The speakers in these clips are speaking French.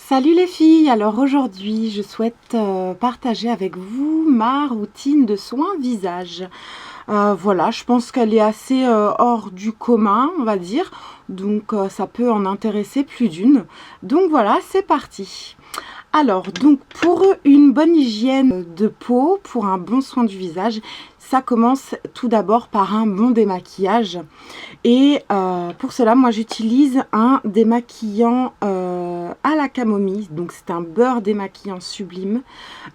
Salut les filles, alors aujourd'hui je souhaite partager avec vous ma routine de soins visage. Voilà, je pense qu'elle est assez hors du commun, on va dire, donc ça peut en intéresser plus d'une. Donc voilà, c'est parti. Alors, donc pour une bonne hygiène de peau, pour un bon soin du visage, ça commence tout d'abord par un bon démaquillage. Et pour cela, moi j'utilise un démaquillant à la camomille. Donc c'est un beurre démaquillant sublime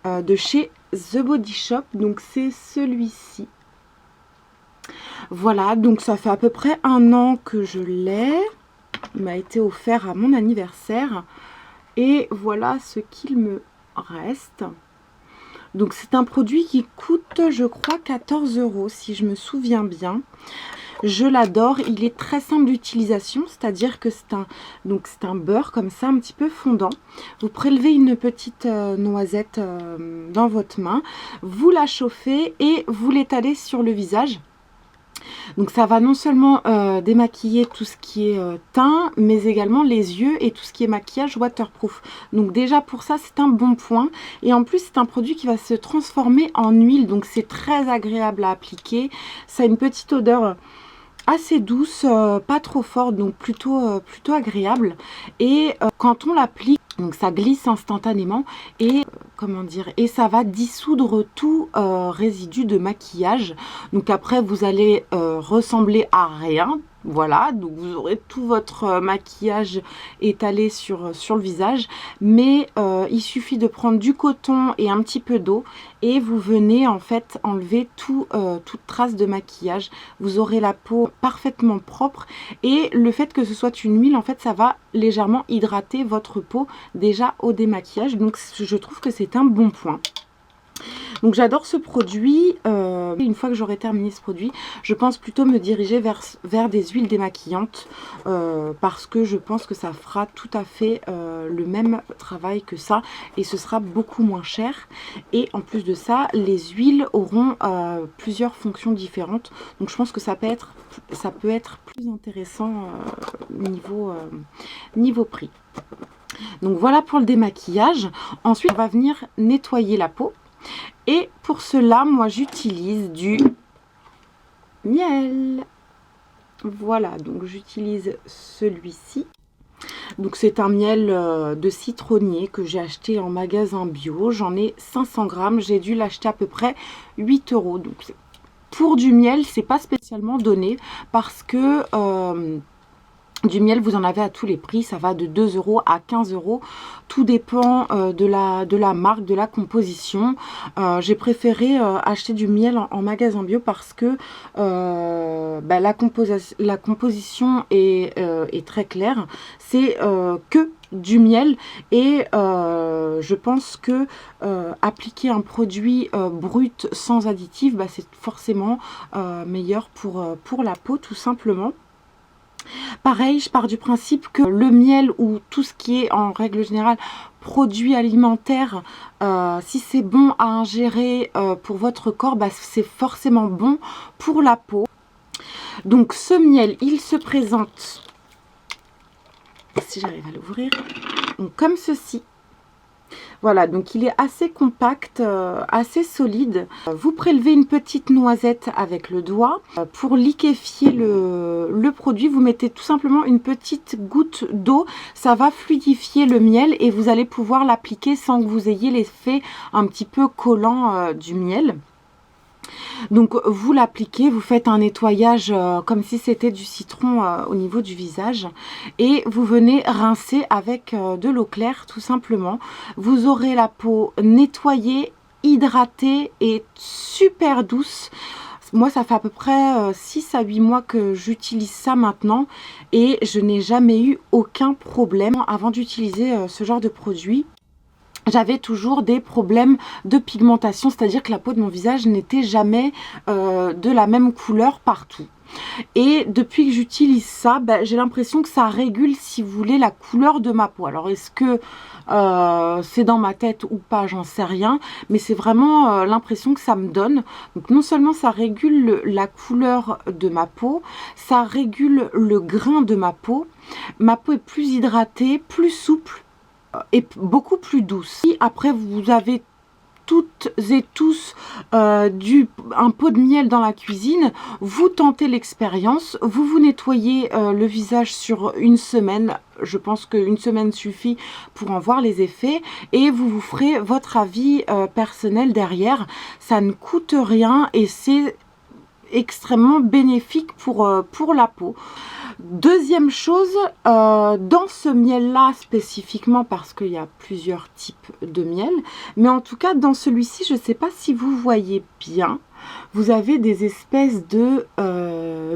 de chez The Body Shop. Donc c'est celui-ci. Voilà, donc ça fait à peu près 1 an que je l'ai. Il m'a été offert à mon anniversaire. Et voilà ce qu'il me reste. Donc c'est un produit qui coûte, je crois, 14 € si je me souviens bien. Je l'adore, il est très simple d'utilisation, c'est-à-dire que c'est un beurre comme ça, un petit peu fondant. Vous prélevez une petite noisette dans votre main, vous la chauffez et vous l'étalez sur le visage. Donc ça va non seulement démaquiller tout ce qui est teint, mais également les yeux et tout ce qui est maquillage waterproof. Donc déjà pour ça c'est un bon point. Et en plus c'est un produit qui va se transformer en huile, donc c'est très agréable à appliquer. Ça a une petite odeur assez douce, pas trop forte, donc plutôt agréable. Et quand on l'applique, donc ça glisse instantanément et comment dire, et ça va dissoudre tout résidu de maquillage. Donc après vous allez ressembler à rien. Voilà, donc vous aurez tout votre maquillage étalé sur le visage, mais il suffit de prendre du coton et un petit peu d'eau et vous venez en fait enlever toute trace de maquillage. Vous aurez la peau parfaitement propre et le fait que ce soit une huile, en fait, ça va légèrement hydrater votre peau déjà au démaquillage. Donc je trouve que c'est un bon point. Donc j'adore ce produit. Une fois que j'aurai terminé ce produit, je pense plutôt me diriger vers des huiles démaquillantes parce que je pense que ça fera tout à fait le même travail que ça et ce sera beaucoup moins cher. Et en plus de ça, les huiles auront plusieurs fonctions différentes. Donc je pense que ça peut être plus intéressant niveau prix. Donc voilà pour le démaquillage. Ensuite, on va venir nettoyer la peau. Et pour cela, moi j'utilise du miel. Voilà, donc j'utilise celui-ci. Donc c'est un miel de citronnier que j'ai acheté en magasin bio. J'en ai 500 grammes. J'ai dû l'acheter à peu près 8 €. Donc pour du miel, c'est pas spécialement donné parce que du miel, vous en avez à tous les prix, ça va de 2 € à 15 €. Tout dépend de la marque, de la composition. J'ai préféré acheter du miel en magasin bio parce que la composition est très claire. C'est que du miel et je pense que appliquer un produit brut sans additif, c'est forcément meilleur pour la peau tout simplement. Pareil, je pars du principe que le miel ou tout ce qui est en règle générale produit alimentaire, si c'est bon à ingérer pour votre corps, c'est forcément bon pour la peau. Donc ce miel, il se présente, si j'arrive à l'ouvrir, comme ceci. Voilà, donc il est assez compact, assez solide. Vous prélevez une petite noisette avec le doigt. Pour liquéfier le produit, vous mettez tout simplement une petite goutte d'eau. Ça va fluidifier le miel et vous allez pouvoir l'appliquer sans que vous ayez l'effet un petit peu collant du miel. Donc vous l'appliquez, vous faites un nettoyage comme si c'était du citron au niveau du visage et vous venez rincer avec de l'eau claire tout simplement. Vous aurez la peau nettoyée, hydratée et super douce. Moi ça fait à peu près 6 à 8 mois que j'utilise ça maintenant et je n'ai jamais eu aucun problème avant d'utiliser ce genre de produit. J'avais toujours des problèmes de pigmentation, c'est-à-dire que la peau de mon visage n'était jamais de la même couleur partout. Et depuis que j'utilise ça, j'ai l'impression que ça régule, si vous voulez, la couleur de ma peau. Alors est-ce que c'est dans ma tête ou pas, j'en sais rien, mais c'est vraiment l'impression que ça me donne. Donc non seulement ça régule la couleur de ma peau, ça régule le grain de ma peau. Ma peau est plus hydratée, plus souple. est beaucoup plus douce. Si après vous avez toutes et tous un pot de miel dans la cuisine, vous tentez l'expérience, vous vous nettoyez le visage sur une semaine, je pense qu'une semaine suffit pour en voir les effets, et vous vous ferez votre avis personnel derrière. Ça ne coûte rien et c'est extrêmement bénéfique pour la peau. Deuxième chose, dans ce miel-là spécifiquement, parce qu'il y a plusieurs types de miel, mais en tout cas dans celui-ci, je ne sais pas si vous voyez bien, vous avez des espèces de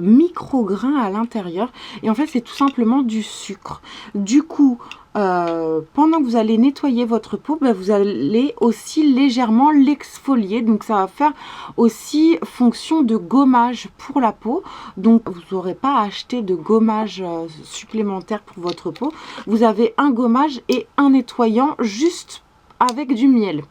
micro-grains à l'intérieur, et en fait c'est tout simplement du sucre. Du coup, pendant que vous allez nettoyer votre peau, ben, vous allez aussi légèrement l'exfolier, donc ça va faire aussi fonction de gommage pour la peau. Donc vous n'aurez pas à acheter de gommage supplémentaire pour votre peau, vous avez un gommage et un nettoyant juste avec du miel.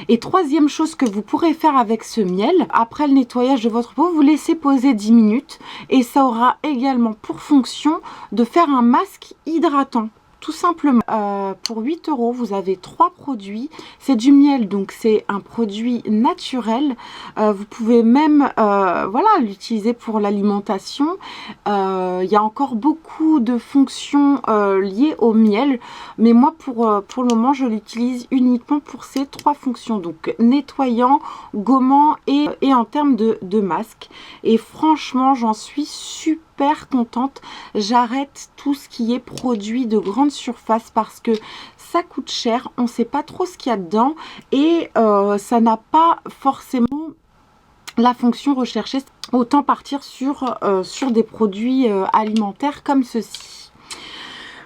Et troisième chose que vous pourrez faire avec ce miel, après le nettoyage de votre peau, vous laissez poser 10 minutes et ça aura également pour fonction de faire un masque hydratant. Tout simplement, pour 8 €, vous avez 3 produits. C'est du miel, donc c'est un produit naturel. Vous pouvez même voilà, l'utiliser pour l'alimentation. Il y a encore beaucoup de fonctions liées au miel, mais moi pour le moment je l'utilise uniquement pour ces 3 fonctions, donc nettoyant, gommant et en termes de masque. Et franchement j'en suis super contente. J'arrête tout ce qui est produit de grande surface parce que ça coûte cher, on ne sait pas trop ce qu'il y a dedans et ça n'a pas forcément la fonction recherchée. Autant partir sur des produits alimentaires comme ceci.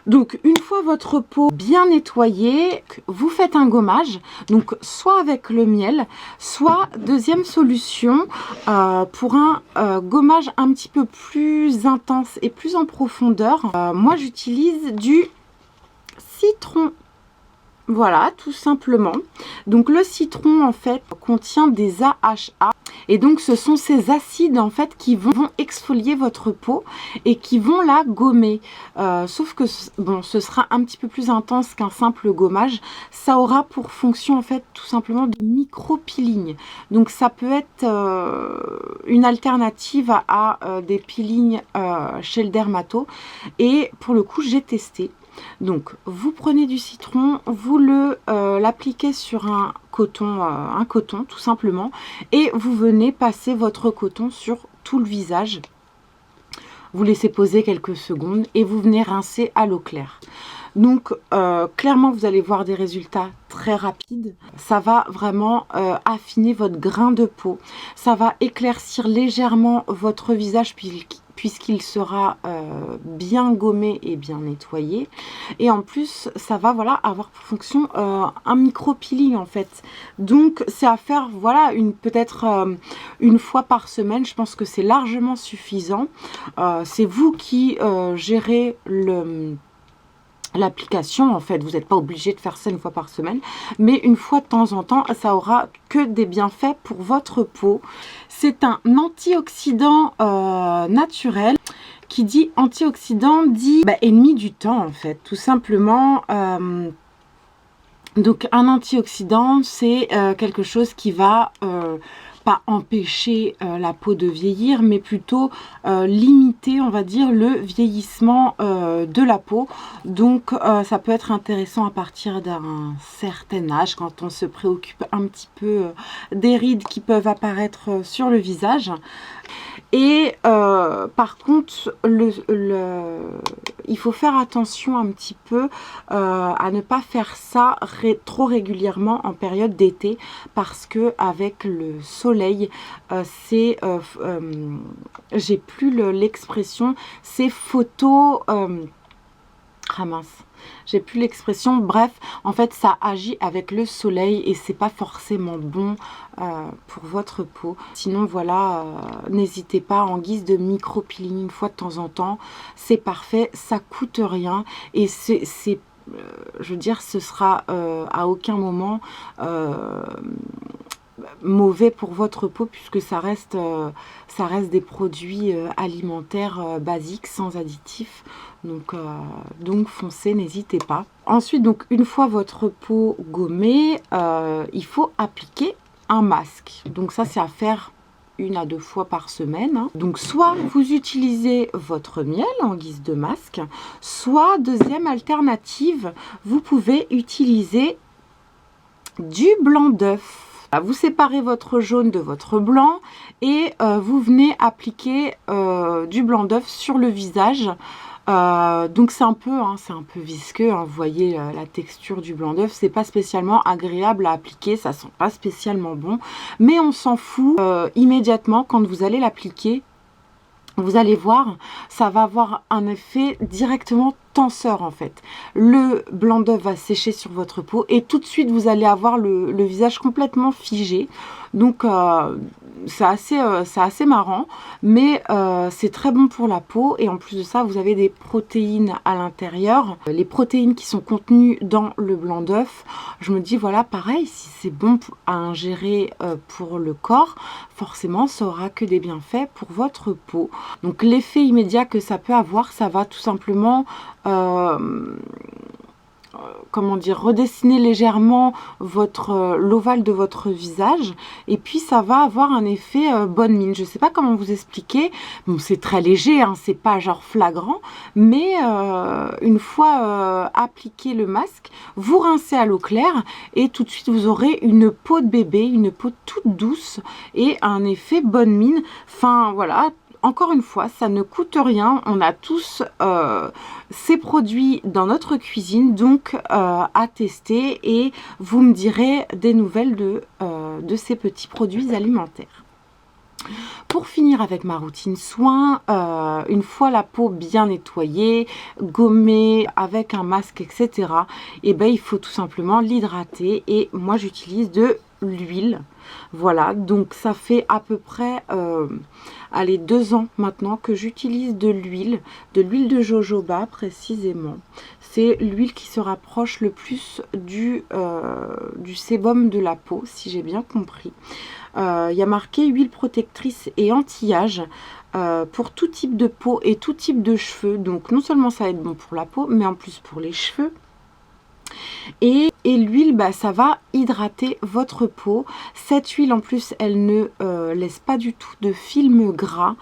Donc une fois votre peau bien nettoyée, vous faites un gommage, donc soit avec le miel, soit deuxième solution pour un gommage un petit peu plus intense et plus en profondeur. Moi j'utilise du citron. Voilà, tout simplement. Donc le citron en fait contient des AHA et donc ce sont ces acides en fait qui vont exfolier votre peau et qui vont la gommer. Sauf que bon, ce sera un petit peu plus intense qu'un simple gommage. Ça aura pour fonction en fait tout simplement de micro-peeling. Donc ça peut être une alternative à des peelings chez le dermato. Et pour le coup j'ai testé. Donc vous prenez du citron, vous l'appliquez sur un coton tout simplement, et vous venez passer votre coton sur tout le visage. Vous laissez poser quelques secondes et vous venez rincer à l'eau claire. Donc clairement vous allez voir des résultats très rapides. Ça va vraiment affiner votre grain de peau. Ça va éclaircir légèrement votre visage puisqu'il sera bien gommé et bien nettoyé. Et en plus ça va voilà avoir pour fonction un micro peeling en fait. Donc c'est à faire voilà peut-être une fois par semaine. Je pense que c'est largement suffisant. C'est vous qui gérez l'application en fait, vous n'êtes pas obligé de faire ça une fois par semaine, mais une fois de temps en temps, ça aura que des bienfaits pour votre peau. C'est un antioxydant naturel. Qui dit antioxydant dit ennemi du temps en fait, tout simplement. Donc un antioxydant, c'est quelque chose qui va pas empêcher la peau de vieillir, mais plutôt limiter, on va dire, le vieillissement de la peau. Donc ça peut être intéressant à partir d'un certain âge, quand on se préoccupe un petit peu des rides qui peuvent apparaître sur le visage. Et par contre, il faut faire attention un petit peu à ne pas faire ça trop régulièrement en période d'été, parce que avec le soleil, j'ai plus l'expression, c'est photo... ah mince, j'ai plus l'expression. Bref, en fait, ça agit avec le soleil et c'est pas forcément bon pour votre peau. Sinon, voilà, n'hésitez pas, en guise de micro-peeling une fois de temps en temps. C'est parfait, ça coûte rien et je veux dire, ce sera à aucun moment mauvais pour votre peau puisque ça reste des produits alimentaires basiques sans additifs. Donc foncez, n'hésitez pas. Ensuite, donc une fois votre peau gommée, il faut appliquer un masque. Donc ça, c'est à faire 1 à 2 fois par semaine. Hein. Donc soit vous utilisez votre miel en guise de masque, soit deuxième alternative, vous pouvez utiliser du blanc d'œuf. Vous séparez votre jaune de votre blanc et vous venez appliquer du blanc d'œuf sur le visage. Donc c'est un peu visqueux, hein, vous voyez la texture du blanc d'œuf, c'est pas spécialement agréable à appliquer, ça sent pas spécialement bon, mais on s'en fout immédiatement quand vous allez l'appliquer. Vous allez voir, ça va avoir un effet directement tenseur en fait. Le blanc d'œuf va sécher sur votre peau et tout de suite vous allez avoir le visage complètement figé. Donc c'est assez marrant, mais c'est très bon pour la peau et en plus de ça vous avez des protéines à l'intérieur. Les protéines qui sont contenues dans le blanc d'œuf, je me dis voilà, pareil, si c'est bon à ingérer pour le corps, forcément ça aura que des bienfaits pour votre peau. Donc l'effet immédiat que ça peut avoir, ça va tout simplement comment dire, redessiner légèrement l'ovale de votre visage et puis ça va avoir un effet bonne mine. Je sais pas comment vous expliquer. Bon, c'est très léger, hein, c'est pas genre flagrant, mais une fois appliqué le masque, vous rincez à l'eau claire et tout de suite vous aurez une peau de bébé, une peau toute douce et un effet bonne mine. Enfin voilà. Encore une fois, ça ne coûte rien. On a tous ces produits dans notre cuisine, donc à tester et vous me direz des nouvelles de ces petits produits alimentaires. Pour finir avec ma routine soins, une fois la peau bien nettoyée, gommée, avec un masque, etc., et ben, il faut tout simplement l'hydrater et moi j'utilise de l'huile. Voilà, donc ça fait à peu près allez, 2 ans maintenant que j'utilise de l'huile de jojoba précisément. C'est l'huile qui se rapproche le plus du sébum de la peau, si j'ai bien compris. Il y a marqué huile protectrice et anti-âge pour tout type de peau et tout type de cheveux. Donc non seulement ça va être bon pour la peau, mais en plus pour les cheveux. Et l'huile, bah, ça va hydrater votre peau. Cette huile en plus, elle ne laisse pas du tout de film gras.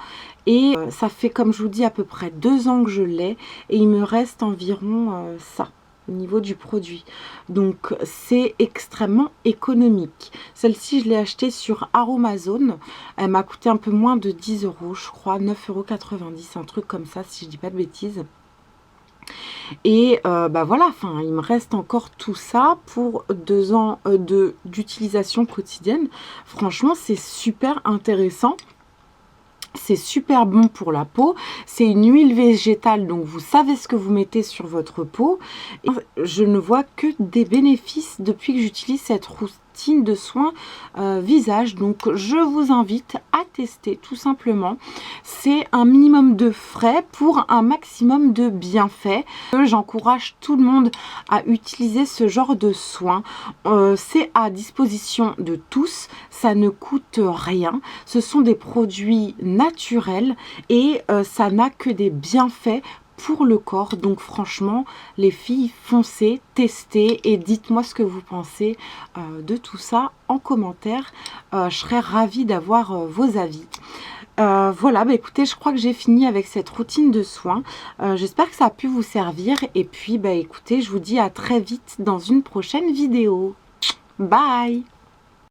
Et ça fait, comme je vous dis, à peu près 2 ans que je l'ai. Et il me reste environ ça au niveau du produit. Donc c'est extrêmement économique. Celle-ci, je l'ai achetée sur Aromazone. Elle m'a coûté un peu moins de 10 €, je crois, 9,90 €, un truc comme ça, si je dis pas de bêtises. Et bah voilà, enfin il me reste encore tout ça pour 2 ans d'utilisation quotidienne. Franchement, c'est super intéressant. C'est super bon pour la peau. C'est une huile végétale, donc vous savez ce que vous mettez sur votre peau. Et je ne vois que des bénéfices depuis que j'utilise cette routine de soins visage. Donc je vous invite à tester tout simplement. C'est un minimum de frais pour un maximum de bienfaits. J'encourage tout le monde à utiliser ce genre de soins. C'est à disposition de tous. Ça ne coûte rien. Ce sont des produits naturels et ça n'a que des bienfaits pour le corps. Donc franchement, les filles, foncez, testez et dites-moi ce que vous pensez de tout ça en commentaire. Je serais ravie d'avoir vos avis. Voilà, bah écoutez, je crois que j'ai fini avec cette routine de soins. J'espère que ça a pu vous servir. Et puis, bah écoutez, je vous dis à très vite dans une prochaine vidéo. Bye!